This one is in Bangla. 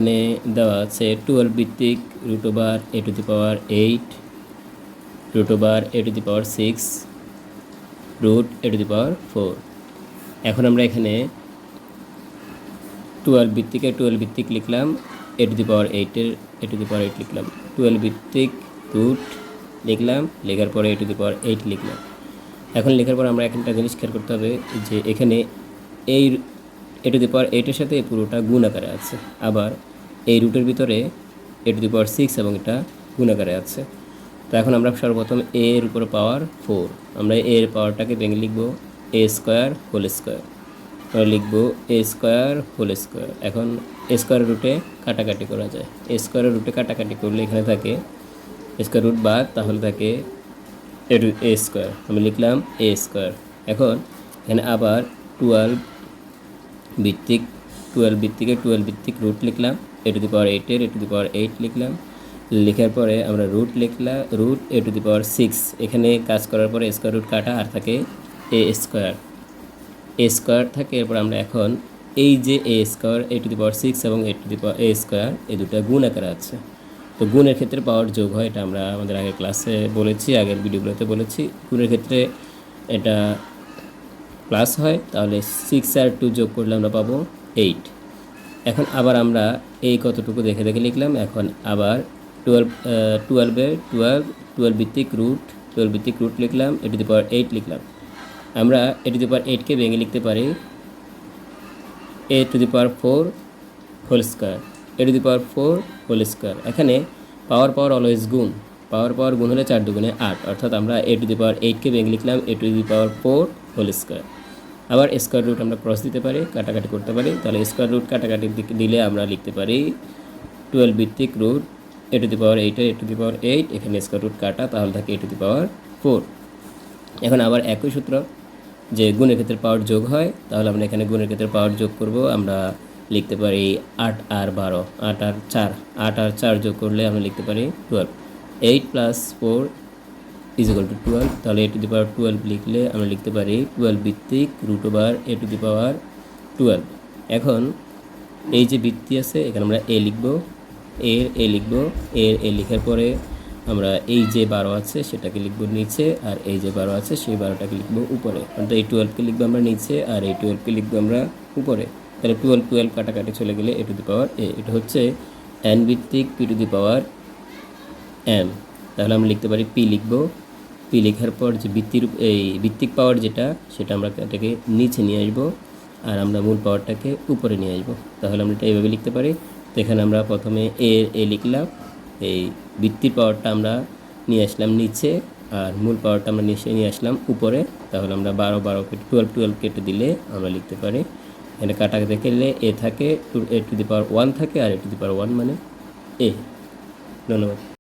এখানে দেওয়া আছে 12 ভিত্তিক root over a to the power 8 root over a to the power 6 root a to the power 4। এখন আমরা এখানে 12 ভিত্তিক লিখলাম, a to the power 8 A to the power 8 লিখলাম, 12 ভিত্তিক রুট লিখলাম, লেখার পরে এ টু দি পাওয়ার 8 লিখলাম। এখন লেখার পর আমরা একটা জিনিস খেয়াল করতে হবে যে এখানে এই এ টু দি পাওয়ার 8-এর সাথে পুরোটা গুণ আকারে আছে, আবার এই রুটের ভিতরে এ টু দি পাওয়ার 6 এবং এটা গুণ আকারে আছে। তো এখন আমরা সর্বপ্রথম এ এর উপরে পাওয়ার 4, আমরা এ এর পাওয়ারটাকে ভেঙে লিখব এ স্কোয়ার হোল স্কোয়ার, আমরা লিখব এ স্কোয়ার হোল স্কোয়ার। এখন এ স্কোয়ার রুটে কাটাকাটি করা যায়, এ স্কোয়ারের রুটে কাটাকাটি করলে এখানে থাকে স্কোয়ার রুট বাদ, তাহলে থাকে এ স্কোয়ার, আমি লিখলাম এ স্কোয়ার। এখন এখানে আবার 12 ভিত্তিক রুট লিখলাম, এ টু দি পাওয়ার 8-এর এ টু দি পাওয়ার 8 লিখলাম, লেখার পরে আমরা রুট লিখলাম, root a to the power 6, এখানে কাজ করার পরে স্কোয়ার রুট কাটা আর থাকে এ স্কোয়ার থাকে। এরপর আমরা এখন এই যে এ square a to the power 6 এবং এ to the power A square, এই দুটো গুণ আকারে আছে। তো গুণের ক্ষেত্রে পাওয়ার যোগ হয়, এটা আমরা আমাদের আগের ক্লাসে বলেছি, আগের ভিডিওগুলোতে বলেছি। গুণের ক্ষেত্রে এটা প্লাস হয়, তাহলে 6 আর 2 যোগ করলে আমরা পাবো 8। এখন আবার আমরা এই কতটুকু দেখে লিখলাম। এখন আবার 12 ভিত্তিক রুট লিখলাম, এ টু দি পাওয়ার 8 লিখলাম। আমরা এ টু দি পাওয়ার 8-কে ভেঙে লিখতে পারি a to the power 4 whole square, a to the power 4 whole square. এখানে পাওয়ার অলওয়েজ গুণ, পাওয়ার গুণ হলে 4 দুগুণে 8, অর্থাৎ আমরা এ টু দি পাওয়ার 8-কে ভেঙে লিখলাম a to the power 4 whole square. আবার স্কোয়ার রুট আমরা ক্রস দিতে পারি, কাটাকাটি করতে পারি, তাহলে স্কোয়ার রুট কাটাকাটি দিলে আমরা লিখতে পারি 12 ভিত্তিক root a to the power 8-এর এ টু দি পাওয়ার 8, এখানে স্কোয়ার রুট কাটা, তাহলে থাকে এ টু দি পাওয়ার 4। এখন আবার একই সূত্র, যে গুণের ক্ষেত্রে পাওয়ার যোগ হয়, তাহলে আমরা এখানে গুণের ক্ষেত্রে পাওয়ার যোগ করব, আমরা লিখতে পারি 8 আর 12, 8 আর 4 যোগ করলে আমরা লিখতে পারি 12, 8 + 4 = 12, তাহলে এ টু দি পাওয়ার 12 লিখলে আমরা লিখতে পারি 12 ভিত্তিক root over a to the power 12। এখন এই যে ভিত্তি আছে, এখানে আমরা এ লিখব, এ লেখার পরে আমরা এই যে 12 আছে সেটাকে লিখব নিচে, আর এই যে 12 আছে সেই 12টাকে লিখব উপরে, অর্থাৎ এই 12কে লিখবো আমরা নিচে আর এই 12কে লিখবো আমরা উপরে। তাহলে 12 কাটাকাটি চলে গেলে এ টু দি পাওয়ার এ, এটা হচ্ছে এন ভিত্তিক P to the power M. তাহলে আমরা লিখতে পারি পি লিখব, পি লেখার পর যে ভিত্তিক পাওয়ার যেটা, সেটা আমরা এটাকে নিচে নিয়ে আসবো আর আমরা মূল পাওয়ারটাকে উপরে নিয়ে আসবো। তাহলে আমরা এটা এইভাবে লিখতে পারি। তো এখানে আমরা প্রথমে এ লিখলাম, এই ভিত্তির পাওয়ারটা আমরা নিয়ে আসলাম নিচে আর মূল পাওয়ারটা আমরা নিয়ে আসলাম উপরে। তাহলে আমরা 12 কেটে 12 কেটে দিলে আমরা লিখতে পারি, এখানে কাটা দেখলে এ থাকে, এ টু দি পাওয়ার 1 থাকে, আর এ টু দি পাওয়ার 1 মানে এ। ধন্যবাদ।